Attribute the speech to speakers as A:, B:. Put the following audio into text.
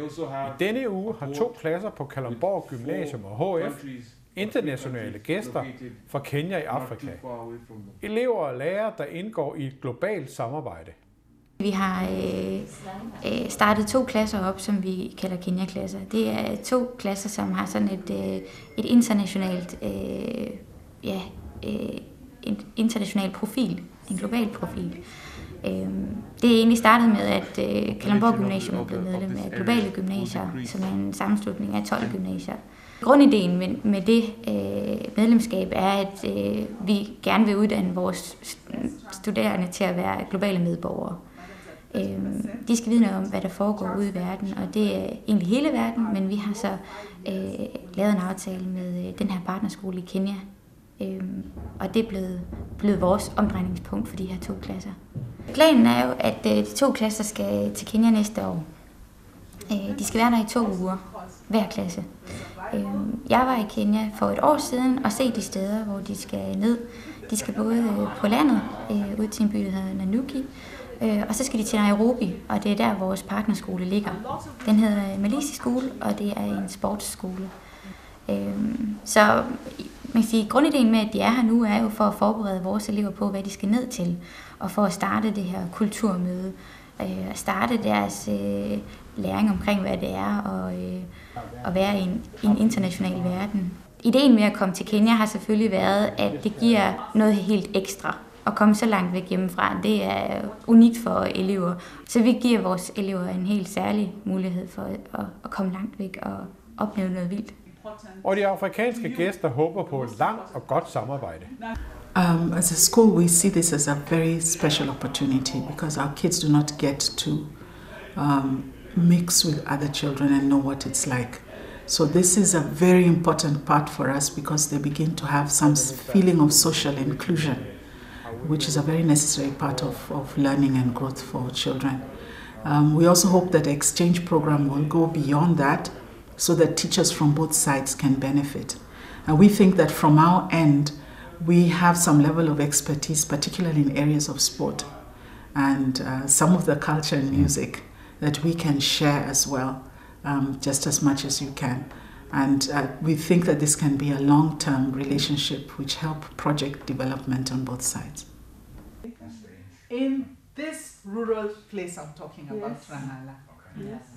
A: I denne uge har 2 klasser på Kalundborg Gymnasium og HF internationale gæster fra Kenya i Afrika. Elever og lærere, der indgår i et globalt samarbejde.
B: Vi har startet 2 klasser op, som vi kalder Kenya-klasser. Det er 2 klasser, som har sådan et internationalt, international profil, en global profil. Det er egentlig startet med, at Kalundborg Gymnasium er blevet medlem af Globale Gymnasier, som er en sammenslutning af 12 gymnasier. Grundideen med det medlemskab er, at vi gerne vil uddanne vores studerende til at være globale medborgere. De skal vide noget om, hvad der foregår ude i verden, og det er egentlig hele verden, men vi har så lavet en aftale med den her partnerskole i Kenya, og det er blevet vores omdrejningspunkt for de her 2 klasser. Planen er jo, at de 2 klasser skal til Kenya næste år. De skal være der i 2 uger, hver klasse. Jeg var i Kenya for et år siden og se de steder, hvor de skal ned. De skal både på landet, ud til en by, der hedder Nanyuki, og så skal de til Nairobi, og det er der, vores partnerskole ligger. Den hedder Malisi Skole, og det er en sportsskole. Så man kan sige, grundideen med, at de er her nu, er jo for at forberede vores elever på, hvad de skal ned til, og for at starte det her kulturmøde, og starte deres læring omkring, hvad det er at være i en international verden. Ideen med at komme til Kenya har selvfølgelig været, at det giver noget helt ekstra. At komme så langt væk hjemmefra, det er unikt for elever. Så vi giver vores elever en helt særlig mulighed for at komme langt væk og opleve noget vildt.
A: Og de afrikanske gæster håber på et langt og godt samarbejde.
C: As a school, we see this as a very special opportunity because our kids do not get to mix with other children and know what it's like. So this is a very important part for us because they begin to have some feeling of social inclusion, which is a very necessary part of learning and growth for children. We also hope that the exchange program will go beyond that so that teachers from both sides can benefit. And we think that from our end, we have some level of expertise, particularly in areas of sport and some of the culture and music that we can share as well, just as much as you can. And we think that this can be a long-term relationship which help project development on both sides.
D: In this rural place I'm talking about, Ranala.
C: Yes.